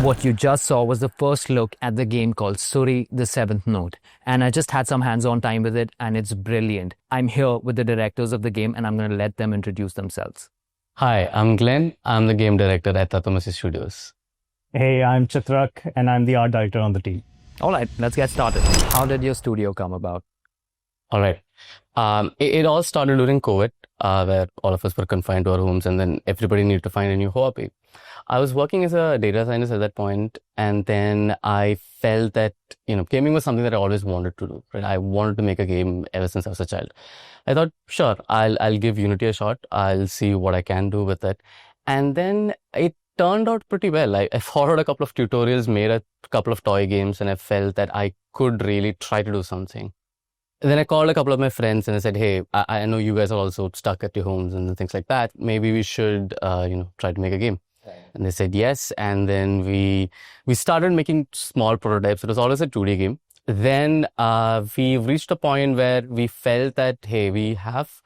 What you just saw was the first look at the game called Suri, the Seventh Note. And I just had some hands-on time with it, and it's brilliant. I'm here with the directors of the game, and I'm going to let them introduce themselves. Hi, I'm Glenn. I'm the game director at Tathvamasi Studios. Hey, I'm Chitrak, and I'm the art director on the team. All right, let's get started. How did your studio come about? All right. It all started during COVID, where all of us were confined to our homes, and then everybody needed to find a new hobby. I was working as a data scientist at that point, and then I felt that, gaming was something that I always wanted to do, right? I wanted to make a game ever since I was a child. I thought, sure, I'll give Unity a shot. I'll see what I can do with it. And then it turned out pretty well. I followed a couple of tutorials, made a couple of toy games, and I felt that I could really try to do something. And then I called a couple of my friends and I said, hey, I know you guys are also stuck at your homes and things like that. Maybe we should, try to make a game. And they said yes. And then we started making small prototypes. It was always a 2D game. Then we reached a point where we felt that, hey, we have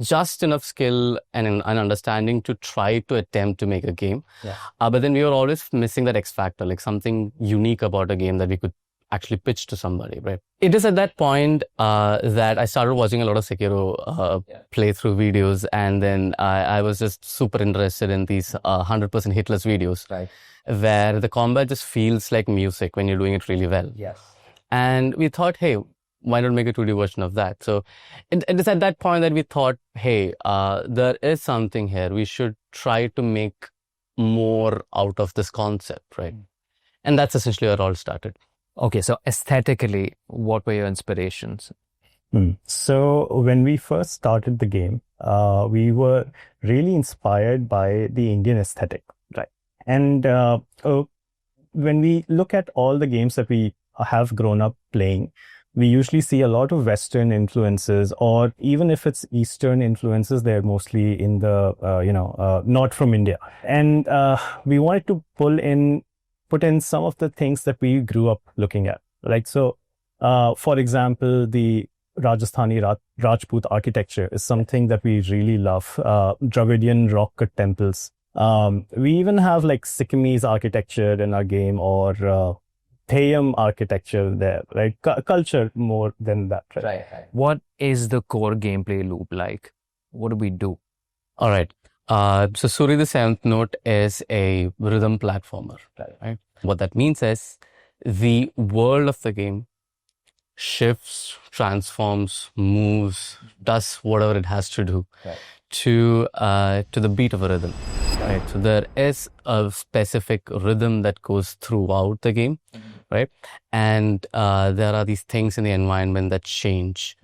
just enough skill and an understanding to try to attempt to make a game. Yeah. But then we were always missing that X factor, like something unique about a game that we could actually pitch to somebody, right? It is at that point that I started watching a lot of Sekiro playthrough videos, and then I was just super interested in these 100% hitless videos, right? Where the combat just feels like music when you're doing it really well. Yes. And we thought, hey, why not make a 2D version of that? So it is at that point that we thought, hey, there is something here. We should try to make more out of this concept, right? And that's essentially where it all started. Okay, so aesthetically, what were your inspirations? So when we first started the game, we were really inspired by the Indian aesthetic, right? And when we look at all the games that we have grown up playing, we usually see a lot of Western influences, or even if it's Eastern influences, they're mostly in the, not from India. And we wanted to put in some of the things that we grew up looking at. Like, so, for example, the Rajasthani Rajput architecture is something that we really love. Dravidian rock cut temples. We even have like Sikkimese architecture in our game, or Theyyam architecture there, right? Culture more than that, right? Right. What is the core gameplay loop like? What do we do? All right. So Suri the Seventh Note is a rhythm platformer, right? What that means is the world of the game shifts, transforms, moves, does whatever it has to do to the beat of a rhythm, right? So there is a specific rhythm that goes throughout the game, right? And there are these things in the environment that change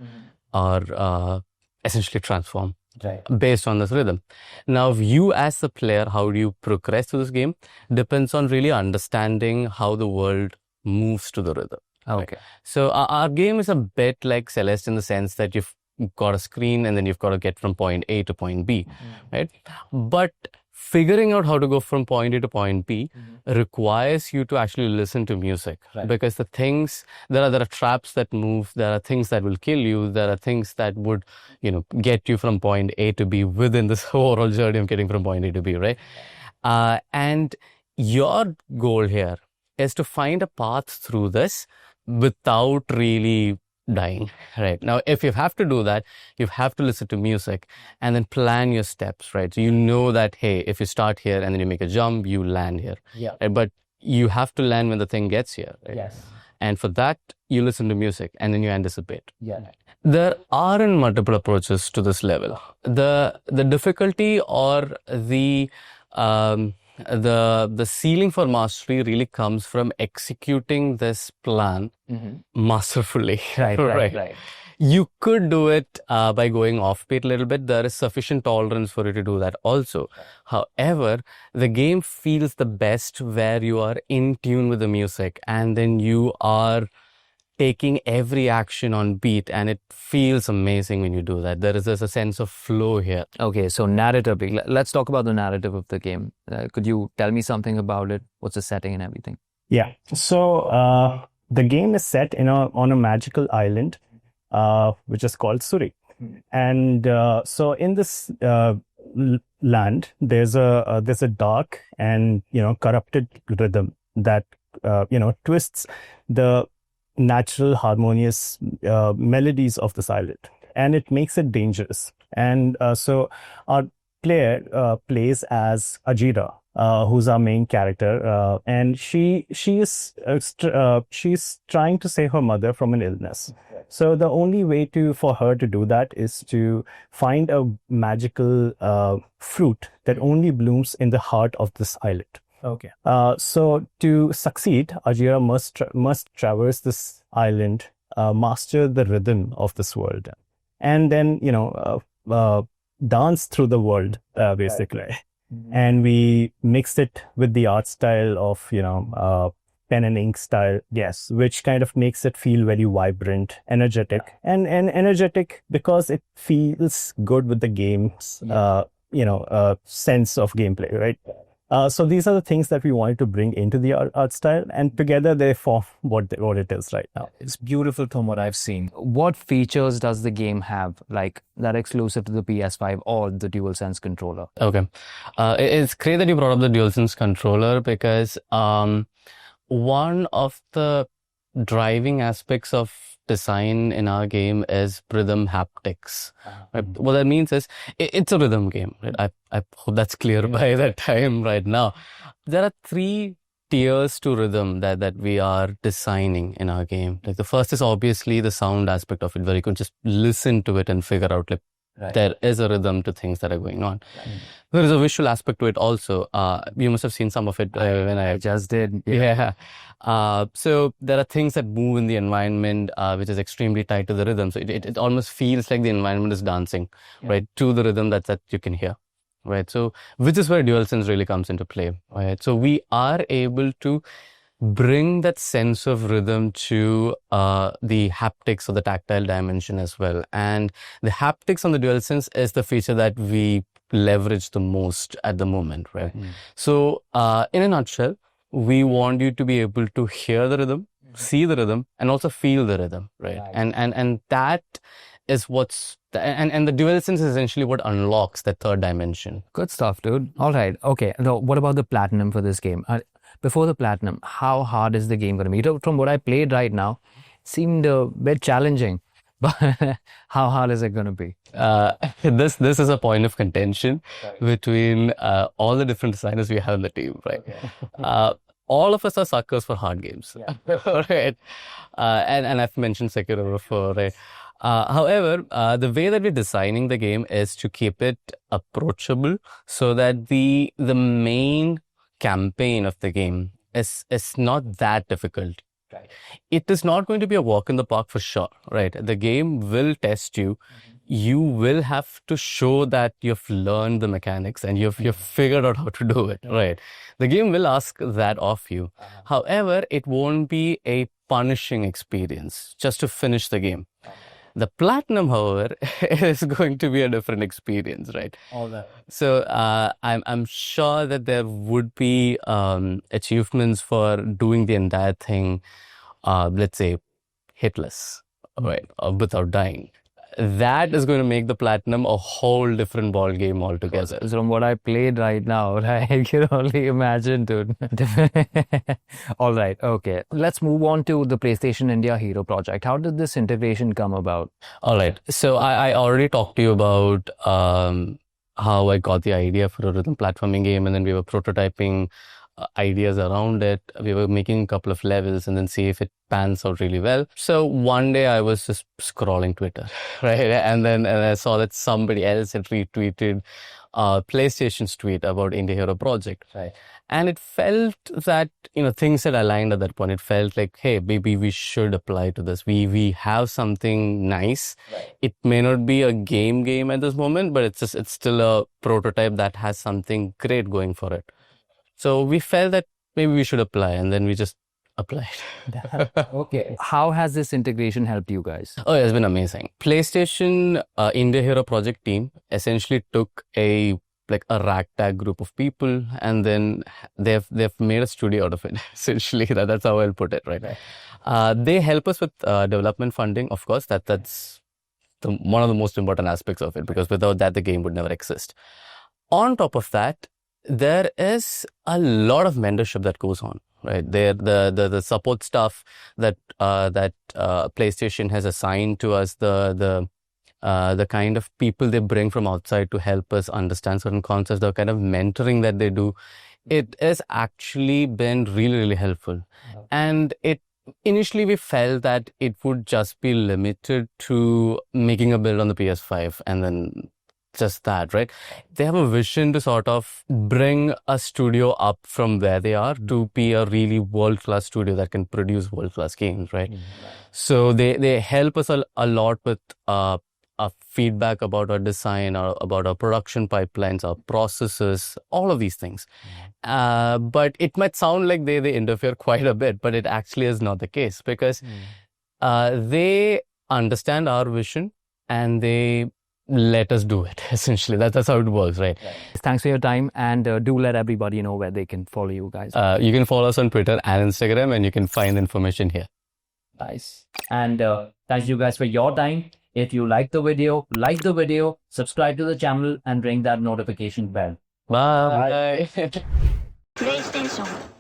or essentially transform. Right. Based on this rhythm. Now, you as the player, how do you progress through this game depends on really understanding how the world moves to the rhythm. Okay. Right? So our game is a bit like Celeste in the sense that you've got a screen and then you've got to get from point A to point B, right? But figuring out how to go from point A to point B requires you to actually listen to music, because the things, there are traps that move, there are things that will kill you, there are things that would, get you from point A to B within this overall journey of getting from point A to B, right? And your goal here is to find a path through this without really dying, right? Now, if you have to do that, you have to listen to music and then plan your steps, right? So you know that, hey, if you start here and then you make a jump, you land here. Yeah. Right? But you have to land when the thing gets here, right? Yes. And for that, you listen to music and then you anticipate. Yeah. There aren't multiple approaches to this level. The difficulty or the ceiling for mastery really comes from executing this plan masterfully. Right. You could do it by going offbeat a little bit. There is sufficient tolerance for you to do that also. However, the game feels the best where you are in tune with the music and then you are taking every action on beat, and it feels amazing when you do that. There is a sense of flow here. Okay, so narratively, let's talk about the narrative of the game. Could you tell me something about it? What's the setting and everything? Yeah. So the game is set on a magical island, which is called Suri. And so in this land, there's a dark and corrupted rhythm that twists the natural harmonious melodies of this island, and it makes it dangerous. And so our player plays as Ajira, who's our main character, and she's trying to save her mother from an illness. So the only way for her to do that is to find a magical fruit that only blooms in the heart of this island. Okay. So to succeed, Ajira must traverse this island, master the rhythm of this world, and then dance through the world basically. Right. And we mixed it with the art style of pen and ink style, yes, which kind of makes it feel very vibrant, energetic, and energetic because it feels good with the game's sense of gameplay, right? So these are the things that we wanted to bring into the art style, and together they form what it is right now. It's beautiful from what I've seen. What features does the game have, like that exclusive to the PS5 or the DualSense controller? Okay. It's great that you brought up the DualSense controller because one of the driving aspects of design in our game is rhythm haptics. Right? What that means is it's a rhythm game. Right? I hope that's clear by that time right now. There are 3 tiers to rhythm that we are designing in our game. Like the first is obviously the sound aspect of it, where you can just listen to it and figure out like there is a rhythm to things that are going on. There is a visual aspect to it also. You must have seen some of it when I just did. Yeah. So there are things that move in the environment, which is extremely tied to the rhythm. So it almost feels like the environment is dancing, right, to the rhythm that you can hear, right? So which is where DualSense really comes into play, right? So we are able to bring that sense of rhythm to the haptics or the tactile dimension as well. And the haptics on the DualSense is the feature that we leverage the most at the moment, right? So in a nutshell, we want you to be able to hear the rhythm, see the rhythm, and also feel the rhythm, right? And that is what's and the DualSense is essentially what unlocks that third dimension. Good stuff, dude. All right. Okay. Now, what about the platinum for this game? Before the platinum, how hard is the game going to be? From what I played right now, it seemed a bit challenging. But how hard is it going to be? This is a point of contention between all the different designers we have on the team, right? Okay. All of us are suckers for hard games, right? And I've mentioned Sekiro before, right? However, the way that we're designing the game is to keep it approachable so that the main campaign of the game is not that difficult. Right. It is not going to be a walk in the park for sure, right? The game will test you. You will have to show that you've learned the mechanics and you've figured out how to do it, right? The game will ask that of you. However, it won't be a punishing experience just to finish the game. The platinum, however, is going to be a different experience, right? All that. So I'm sure that there would be achievements for doing the entire thing, let's say, hitless, right, or without dying. that is going to make the platinum a whole different ball game altogether. From what I played right now, I can only imagine, dude. All right, okay. Let's move on to the PlayStation India Hero project. How did this integration come about? All right. So I already talked to you about how I got the idea for a rhythm platforming game, and then we were prototyping ideas around it. We were making a couple of levels and then see if it pans out really well. So one day I was just scrolling Twitter, right? And I saw that somebody else had retweeted PlayStation's tweet about India Hero project. Right. And it felt that, things had aligned at that point. It felt like, hey, maybe we should apply to this. We have something nice. Right. It may not be a game at this moment, but it's still a prototype that has something great going for it. So we felt that maybe we should apply, and then we just applied. Okay. How has this integration helped you guys? Oh, it's been amazing. PlayStation India Hero project team essentially took a ragtag group of people, and then they've made a studio out of it. Essentially, that's how I'll put it. Right. They help us with development funding. Of course, that's one of the most important aspects of it, because without that, the game would never exist. On top of that, there is a lot of mentorship that goes on, right? There, the support staff that PlayStation has assigned to us, the kind of people they bring from outside to help us understand certain concepts, the kind of mentoring that they do, it has actually been really, really helpful. Okay. And initially we felt that it would just be limited to making a build on the PS5 and then just that, right? They have a vision to sort of bring a studio up from where they are to be a really world-class studio that can produce world-class games, right? So they help us a lot with feedback about our design, or about our production pipelines, our processes, all of these things. But it might sound like they interfere quite a bit, but it actually is not the case, because they understand our vision and they let us do it. Essentially, that's how it works, right? Thanks for your time, and do let everybody know where they can follow you guys. You can follow us on Twitter and Instagram, and you can find information here. Nice. And thank you guys for your time. If you like the video, subscribe to the channel and ring that notification bell. Bye. PlayStation